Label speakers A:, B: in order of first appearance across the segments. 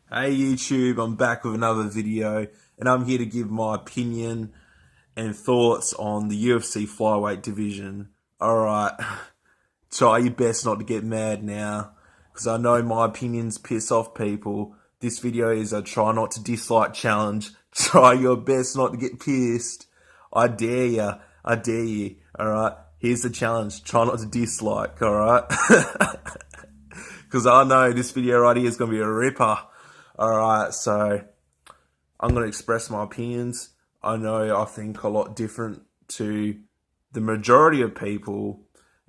A: Hey YouTube, I'm back with another video and I'm here to give my opinion and thoughts on the UFC flyweight division. Alright, try your best not to get mad now because I know my opinions piss off people. This video is a try not to dislike challenge. Try your best not to get pissed. I dare ya, I dare you. Alright, here's the challenge. Try not to dislike, alright? Because I know this video right here is going to be a ripper. Alright, so I'm going to express my opinions. I know I think a lot different to the majority of people.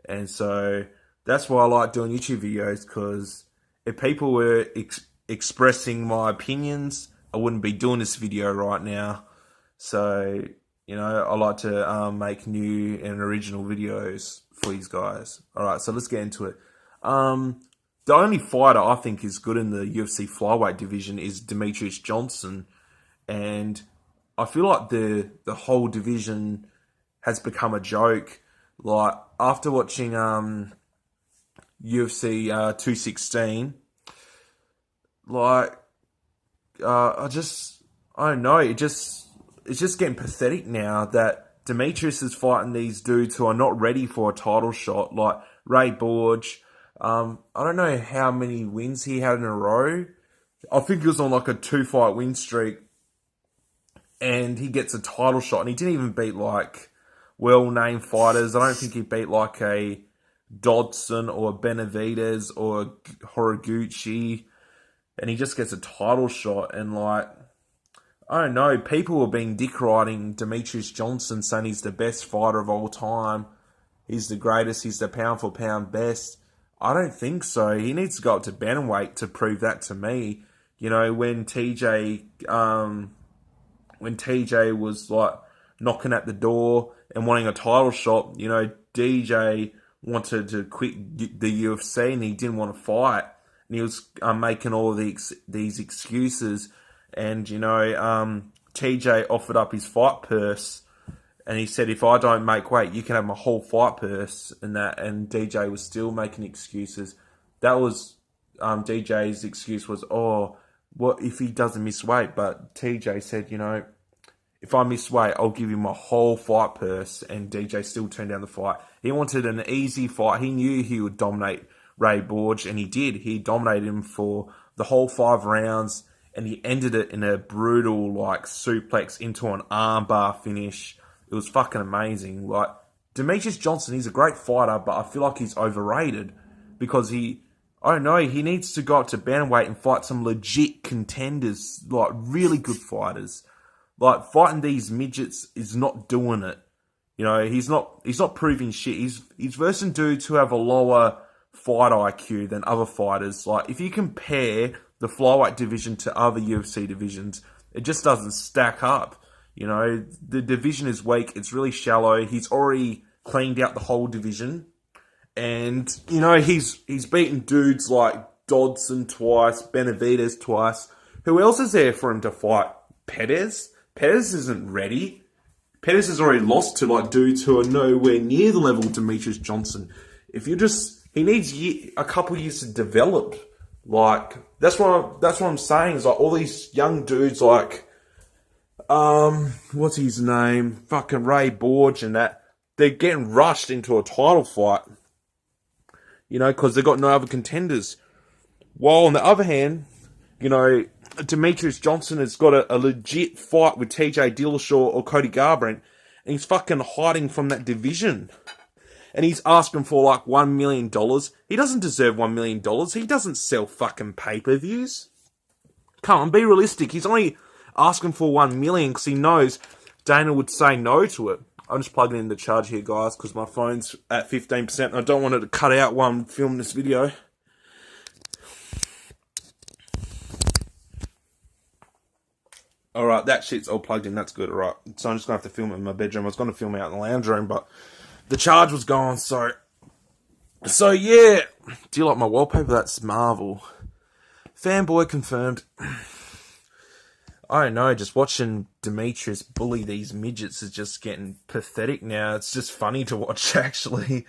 A: And so that's why I like doing YouTube videos, because if people were expressing my opinions, I wouldn't be doing this video right now. So, I like to make new and original videos for these guys. Alright, so let's get into it. The only fighter I think is good in the UFC flyweight division is Demetrious Johnson, and I feel like the whole division has become a joke. Like after watching UFC 216, I don't know, it's just getting pathetic now that Demetrious is fighting these dudes who are not ready for a title shot, like Ray Borg. I don't know how many wins he had in a row. I think he was on like a 2-fight win streak. And he gets a title shot. And he didn't even beat like well-named fighters. I don't think he beat like a Dodson or a Benavidez or a Horiguchi. And he just gets a title shot. And like, I don't know, people were being dick riding Demetrious Johnson, saying he's the best fighter of all time. He's the greatest. He's the pound for pound best. I don't think so. He needs to go up to bantamweight to prove that to me. When TJ was like knocking at the door and wanting a title shot, DJ wanted to quit the UFC and he didn't want to fight. And he was making all of these excuses. And, TJ offered up his fight purse. And he said, if I don't make weight, you can have my whole fight purse and that. And DJ was still making excuses. That was DJ's excuse was, what if he doesn't miss weight? But TJ said, if I miss weight, I'll give you my whole fight purse. And DJ still turned down the fight. He wanted an easy fight. He knew he would dominate Ray Borg, and he did. He dominated him for the whole 5 rounds. And he ended it in a brutal suplex into an armbar finish. It was fucking amazing. Like, Demetrious Johnson, he's a great fighter, but I feel like he's overrated because I don't know, he needs to go up to bantamweight and fight some legit contenders, like really good fighters. Like, fighting these midgets is not doing it. He's not proving shit. He's versing dudes who have a lower fight IQ than other fighters. Like, if you compare the flyweight division to other UFC divisions, it just doesn't stack up. The division is weak. It's really shallow. He's already cleaned out the whole division. And, he's beaten dudes like Dodson twice, Benavidez twice. Who else is there for him to fight? Pettis? Pettis isn't ready. Pettis has already lost to, dudes who are nowhere near the level of Demetrious Johnson. He needs a couple years to develop. That's what I'm saying, is all these young dudes what's his name? Fucking Ray Borg and that. They're getting rushed into a title fight. Because they've got no other contenders. While on the other hand, Demetrious Johnson has got a legit fight with TJ Dillashaw or Cody Garbrandt. And he's fucking hiding from that division. And he's asking for $1 million. He doesn't deserve $1 million. He doesn't sell fucking pay-per-views. Come on, be realistic. He's only asking for $1 million because he knows Dana would say no to it. I'm just plugging in the charge here, guys, because my phone's at 15% and I don't want it to cut out while I'm filming this video. Alright, that shit's all plugged in. That's good, alright. So I'm just going to have to film it in my bedroom. I was going to film it out in the lounge room, but the charge was gone, so yeah. Do you like my wallpaper? That's Marvel. Fanboy confirmed. I don't know, just watching Demetrious bully these midgets is just getting pathetic now. It's just funny to watch, actually.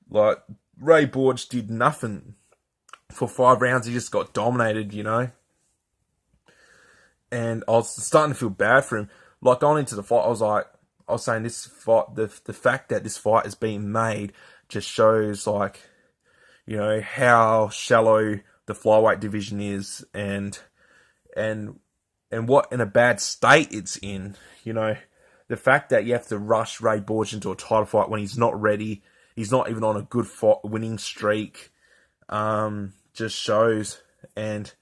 A: Ray Borg did nothing. For 5 rounds, he just got dominated, and I was starting to feel bad for him. Like, going into the fight, I was saying this fight, the fact that this fight is being made just shows, like, you know, how shallow the flyweight division is, and what in a bad state it's in. You know, the fact that you have to rush Ray Borg into a title fight when he's not ready, he's not even on a good winning streak, just shows. And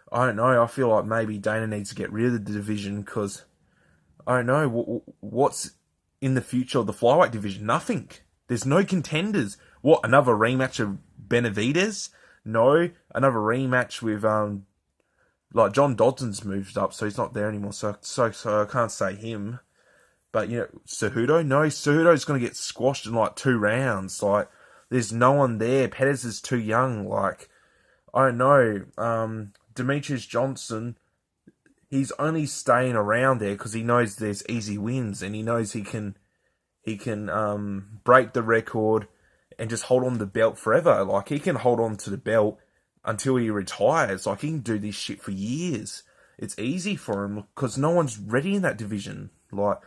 A: I don't know, I feel like maybe Dana needs to get rid of the division, because I don't know what's in the future of the flyweight division. Nothing. There's no contenders. What, another rematch of Benavidez? No. Another rematch with like, John Dodson's moved up, so he's not there anymore. So I can't say him. But, you know, Cejudo? No, Cejudo's going to get squashed in like 2 rounds. Like, there's no one there. Pettis is too young. Like, I don't know. Demetrious Johnson, he's only staying around there because he knows there's easy wins, and he knows he can break the record and just hold on to the belt forever. Like, he can hold on to the belt until he retires. Like, he can do this shit for years. It's easy for him because no one's ready in that division. Like,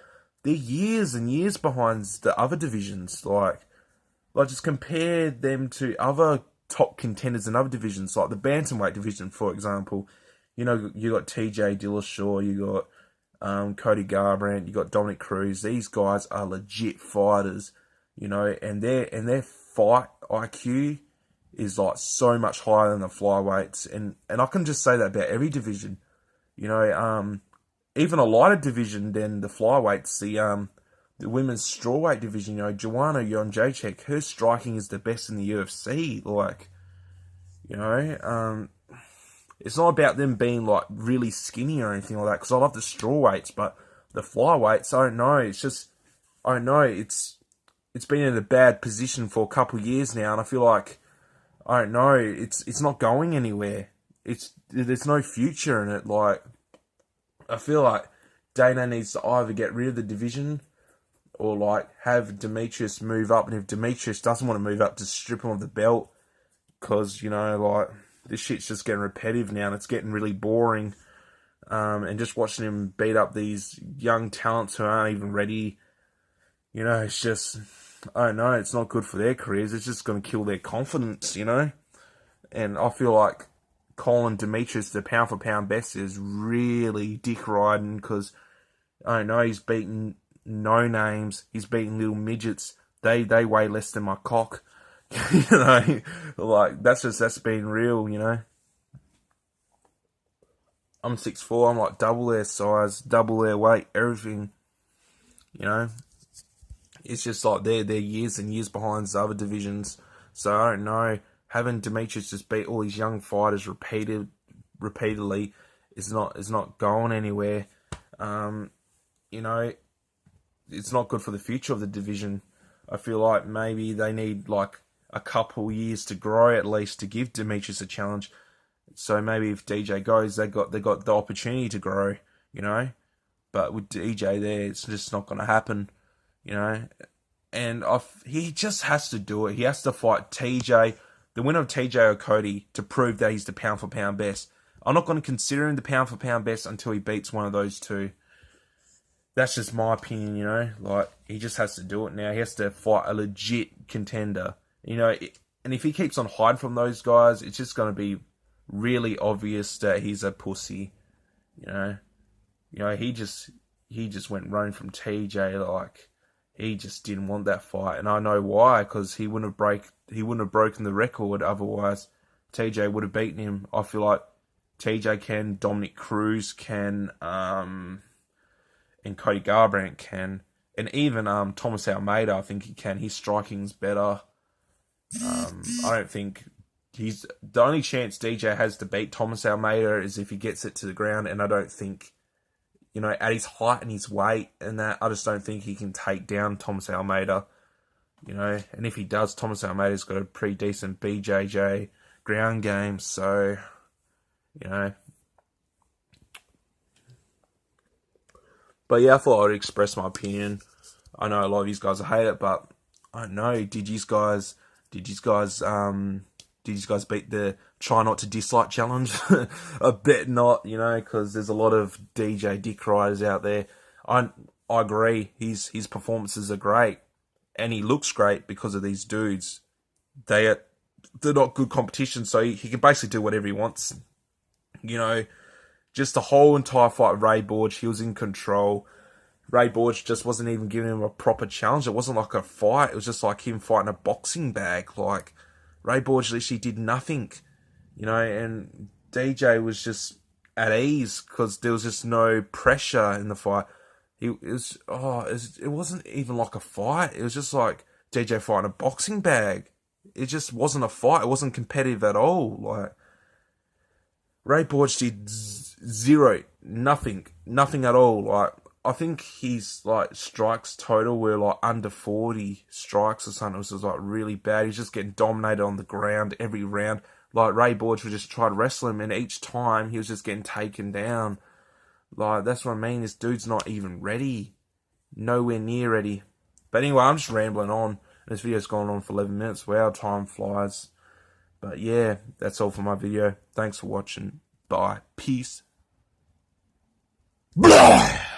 A: they're years and years behind the other divisions. Like just compare them to other top contenders in other divisions, like the bantamweight division, for example. You know, you got TJ Dillashaw, you got Cody Garbrandt, you got Dominic Cruz. These guys are legit fighters, you know, and their fight IQ is like so much higher than the flyweights, and I can just say that about every division, you know. Even a lighter division than the flyweights, the women's strawweight division, you know, Joanna Jędrzejczyk, her striking is the best in the UFC. Like, you know, it's not about them being like really skinny or anything like that, because I love the strawweights, but the flyweights, I don't know. It's just, I don't know. It's been in a bad position for a couple of years now, and I feel like, I don't know. It's not going anywhere. There's no future in it. Like, I feel like Dana needs to either get rid of the division or like have Demetrious move up, and if Demetrious doesn't want to move up, to strip him of the belt, because, you know, like, this shit's just getting repetitive now, and it's getting really boring. And just watching him beat up these young talents who aren't even ready, you know, it's just, I don't know, it's not good for their careers. It's just going to kill their confidence, you know. And I feel like calling Demetrious the pound for pound best is really dick riding, because I don't know, he's beaten no names, he's beaten little midgets. They weigh less than my cock. You know, like, that's being real, you know. I'm 6'4", I'm like double their size, double their weight, everything. You know, it's just like they're years and years behind the other divisions. So I don't know, having Demetrious just beat all these young fighters repeatedly is not going anywhere. You know, it's not good for the future of the division. I feel like maybe they need like a couple years to grow at least to give Demetrious a challenge. So maybe if DJ goes, they got the opportunity to grow, you know. But with DJ there, it's just not going to happen, you know. And he just has to do it. He has to fight TJ, the winner of TJ or Cody, to prove that he's the pound for pound best. I'm not going to consider him the pound for pound best until he beats one of those two. That's just my opinion, you know. Like, he just has to do it now. He has to fight a legit contender, you know. And if he keeps on hiding from those guys, it's just going to be really obvious that he's a pussy, you know. You know, he just went running from TJ, like, he just didn't want that fight, and I know why, because he wouldn't have broken the record otherwise. TJ would have beaten him. I feel like TJ can, Dominic Cruz can, and Cody Garbrandt can, and even Thomas Almeida, I think he can. His striking's better. I don't think the only chance DJ has to beat Thomas Almeida is if he gets it to the ground, and I don't think, you know, at his height and his weight and that, I just don't think he can take down Thomas Almeida, you know. And if he does, Thomas Almeida's got a pretty decent BJJ ground game, so, you know. But yeah, I thought I'd express my opinion. I know a lot of you guys will hate it, but I don't know. Did you guys Did you guys beat the try not to dislike challenge? I bet not, you know, because there's a lot of DJ dick riders out there. I agree. His performances are great, and he looks great because of these dudes. They're not good competition, so he can basically do whatever he wants. You know, just the whole entire fight with Ray Borg, he was in control. Ray Borg just wasn't even giving him a proper challenge. It wasn't like a fight. It was just like him fighting a boxing bag. Like, Ray Borg literally did nothing, you know, and DJ was just at ease because there was just no pressure in the fight. It wasn't even like a fight. It was just like DJ fighting a boxing bag. It just wasn't a fight. It wasn't competitive at all. Like, Ray Borg did zero, nothing at all. Like, I think his like strikes total were like under 40 strikes or something. It was just like really bad. He's just getting dominated on the ground every round. Like, Ray Borg would just try to wrestle him, and each time he was just getting taken down. Like, that's what I mean. This dude's not even ready. Nowhere near ready. But anyway, I'm just rambling on. This video's gone on for 11 minutes. Wow, time flies. But yeah, that's all for my video. Thanks for watching. Bye. Peace. Blah!